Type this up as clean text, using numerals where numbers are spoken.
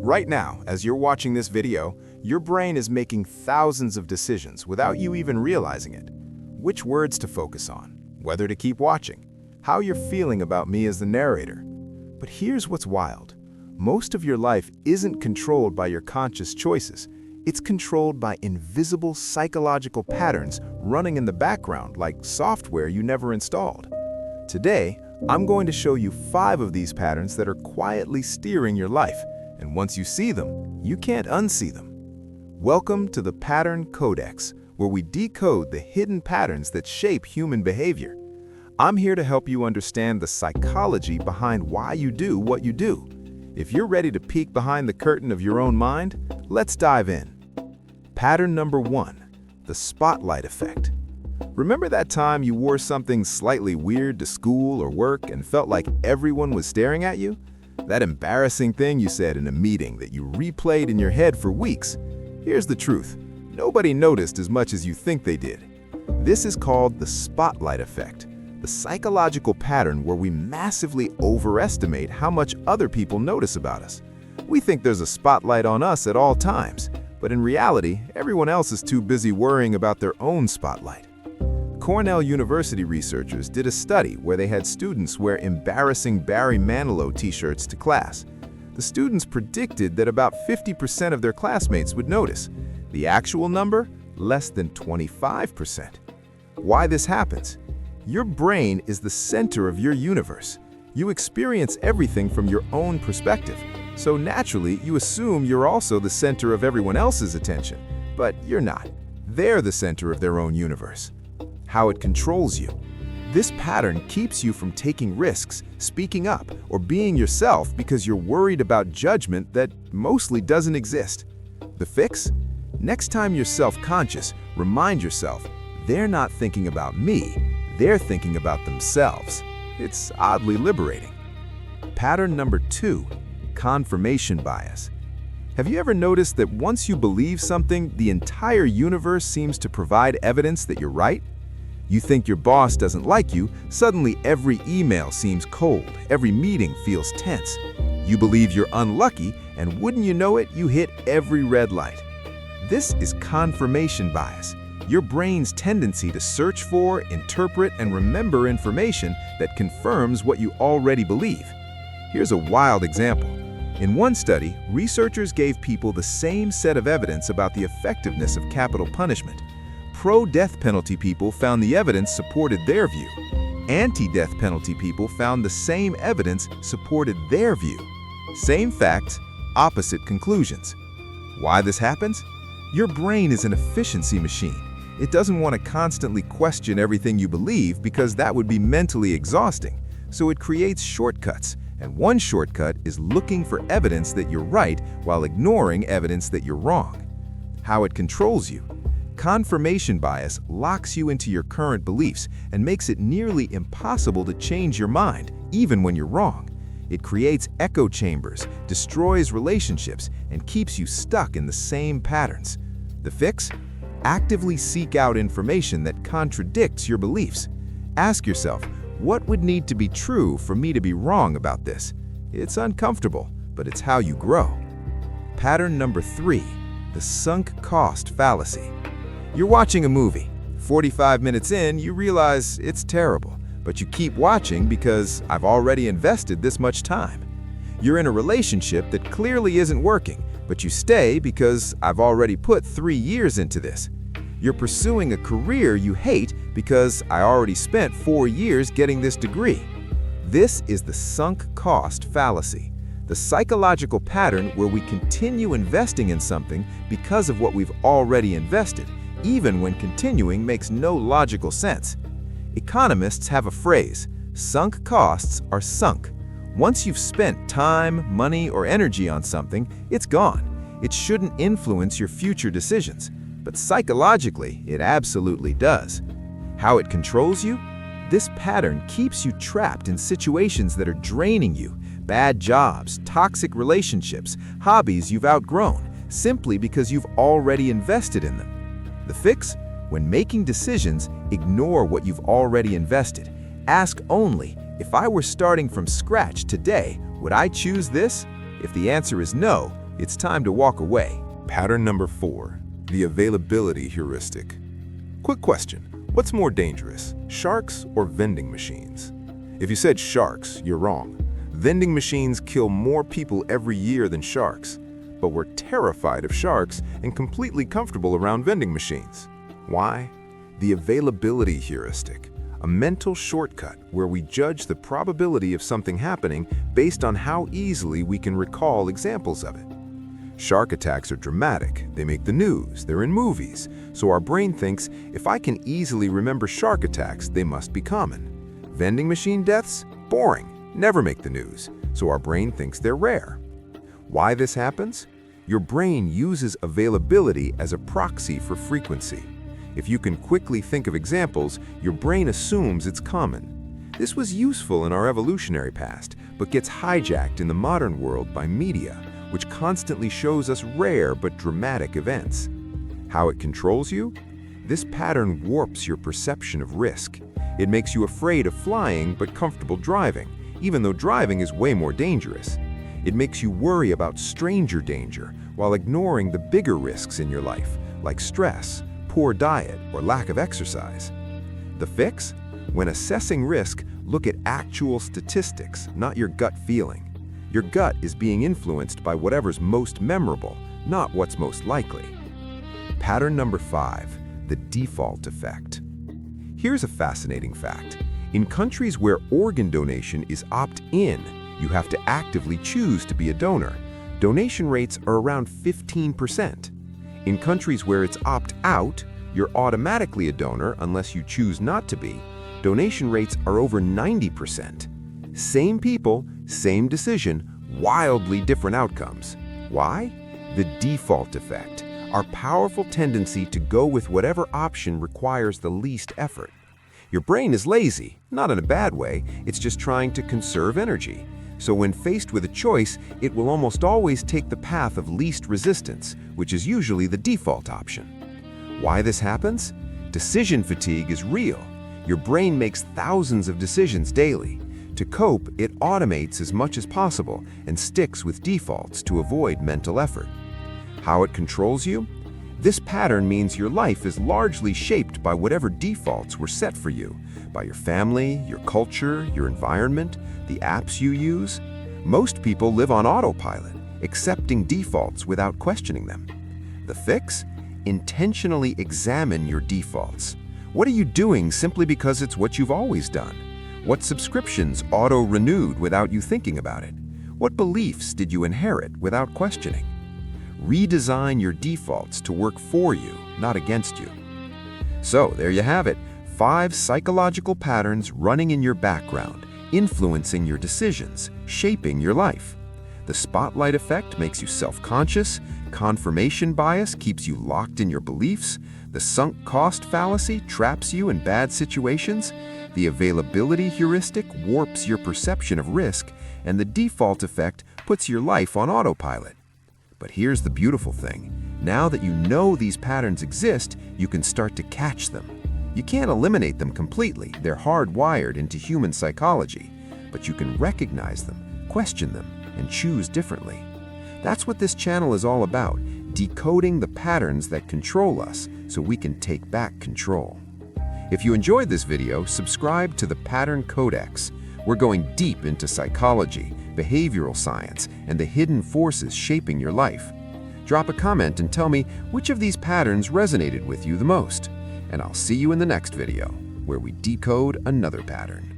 Right now, as you're watching this video, your brain is making thousands of decisions without you even realizing it. Which words to focus on, whether to keep watching, how you're feeling about me as the narrator. But here's what's wild. Most of your life isn't controlled by your conscious choices. It's controlled by invisible psychological patterns running in the background like software you never installed. Today, I'm going to show you 5 of these patterns that are quietly steering your life, and once you see them, you can't unsee them. Welcome to the Pattern Codex, where we decode the hidden patterns that shape human behavior. I'm here to help you understand the psychology behind why you do what you do. If you're ready to peek behind the curtain of your own mind, let's dive in. Pattern number 1, the spotlight effect. Remember that time you wore something slightly weird to school or work and felt like everyone was staring at you? That embarrassing thing you said in a meeting that you replayed in your head for weeks? Here's the truth. Nobody noticed as much as you think they did. This is called the spotlight effect, the psychological pattern where we massively overestimate how much other people notice about us. We think there's a spotlight on us at all times, but in reality, everyone else is too busy worrying about their own spotlight. Cornell University researchers did a study where they had students wear embarrassing Barry Manilow t-shirts to class. The students predicted that about 50% of their classmates would notice. The actual number? Less than 25%. Why this happens? Your brain is the center of your universe. You experience everything from your own perspective, so naturally you assume you're also the center of everyone else's attention. But you're not. They're the center of their own universe. How it controls you. This pattern keeps you from taking risks, speaking up, or being yourself because you're worried about judgment that mostly doesn't exist. The fix? Next time you're self-conscious, remind yourself, they're not thinking about me, they're thinking about themselves. It's oddly liberating. Pattern number 2, confirmation bias. Have you ever noticed that once you believe something, the entire universe seems to provide evidence that you're right? You think your boss doesn't like you, suddenly every email seems cold, every meeting feels tense. You believe you're unlucky, and wouldn't you know it, you hit every red light. This is confirmation bias, your brain's tendency to search for, interpret, and remember information that confirms what you already believe. Here's a wild example. In one study, researchers gave people the same set of evidence about the effectiveness of capital punishment. Pro-death penalty people found the evidence supported their view. Anti-death penalty people found the same evidence supported their view. Same facts, opposite conclusions. Why this happens? Your brain is an efficiency machine. It doesn't want to constantly question everything you believe because that would be mentally exhausting. So it creates shortcuts, and one shortcut is looking for evidence that you're right while ignoring evidence that you're wrong. How it controls you. Confirmation bias locks you into your current beliefs and makes it nearly impossible to change your mind, even when you're wrong. It creates echo chambers, destroys relationships, and keeps you stuck in the same patterns. The fix? Actively seek out information that contradicts your beliefs. Ask yourself, what would need to be true for me to be wrong about this? It's uncomfortable, but it's how you grow. Pattern number 3, the sunk cost fallacy. You're watching a movie. 45 minutes in, you realize it's terrible, but you keep watching because I've already invested this much time. You're in a relationship that clearly isn't working, but you stay because I've already put 3 years into this. You're pursuing a career you hate because I already spent 4 years getting this degree. This is the sunk cost fallacy, the psychological pattern where we continue investing in something because of what we've already invested, even when continuing makes no logical sense. Economists have a phrase, sunk costs are sunk. Once you've spent time, money, or energy on something, it's gone. It shouldn't influence your future decisions, but psychologically, it absolutely does. How it controls you? This pattern keeps you trapped in situations that are draining you, bad jobs, toxic relationships, hobbies you've outgrown, simply because you've already invested in them. The fix? When making decisions, ignore what you've already invested. Ask only, if I were starting from scratch today, would I choose this? If the answer is no, it's time to walk away. Pattern number 4, the availability heuristic. Quick question, what's more dangerous, sharks or vending machines? If you said sharks, you're wrong. Vending machines kill more people every year than sharks, but we're terrified of sharks and completely comfortable around vending machines. Why? The availability heuristic, a mental shortcut where we judge the probability of something happening based on how easily we can recall examples of it. Shark attacks are dramatic, they make the news, they're in movies, so our brain thinks, if I can easily remember shark attacks, they must be common. Vending machine deaths? Boring, never make the news, so our brain thinks they're rare. Why this happens? Your brain uses availability as a proxy for frequency. If you can quickly think of examples, your brain assumes it's common. This was useful in our evolutionary past, but gets hijacked in the modern world by media, which constantly shows us rare but dramatic events. How it controls you? This pattern warps your perception of risk. It makes you afraid of flying but comfortable driving, even though driving is way more dangerous. It makes you worry about stranger danger while ignoring the bigger risks in your life, like stress, poor diet, or lack of exercise. The fix? When assessing risk, look at actual statistics, not your gut feeling. Your gut is being influenced by whatever's most memorable, not what's most likely. Pattern number 5, the default effect. Here's a fascinating fact. In countries where organ donation is opt-in, you have to actively choose to be a donor. Donation rates are around 15%. In countries where it's opt-out, you're automatically a donor unless you choose not to be. Donation rates are over 90%. Same people, same decision, wildly different outcomes. Why? The default effect, our powerful tendency to go with whatever option requires the least effort. Your brain is lazy, not in a bad way, it's just trying to conserve energy. So when faced with a choice, it will almost always take the path of least resistance, which is usually the default option. Why this happens? Decision fatigue is real. Your brain makes thousands of decisions daily. To cope, it automates as much as possible and sticks with defaults to avoid mental effort. How it controls you? This pattern means your life is largely shaped by whatever defaults were set for you, by your family, your culture, your environment, the apps you use. Most people live on autopilot, accepting defaults without questioning them. The fix? Intentionally examine your defaults. What are you doing simply because it's what you've always done? What subscriptions auto-renewed without you thinking about it? What beliefs did you inherit without questioning? Redesign your defaults to work for you, not against you. So there you have it, 5 psychological patterns running in your background, influencing your decisions, shaping your life. The spotlight effect makes you self-conscious, confirmation bias keeps you locked in your beliefs, the sunk cost fallacy traps you in bad situations, the availability heuristic warps your perception of risk, and the default effect puts your life on autopilot. But here's the beautiful thing. Now that you know these patterns exist, you can start to catch them. You can't eliminate them completely, they're hardwired into human psychology, but you can recognize them, question them, and choose differently. That's what this channel is all about, decoding the patterns that control us so we can take back control. If you enjoyed this video, subscribe to the Pattern Codex. We're going deep into psychology, behavioral science, and the hidden forces shaping your life. Drop a comment and tell me which of these patterns resonated with you the most. And I'll see you in the next video, where we decode another pattern.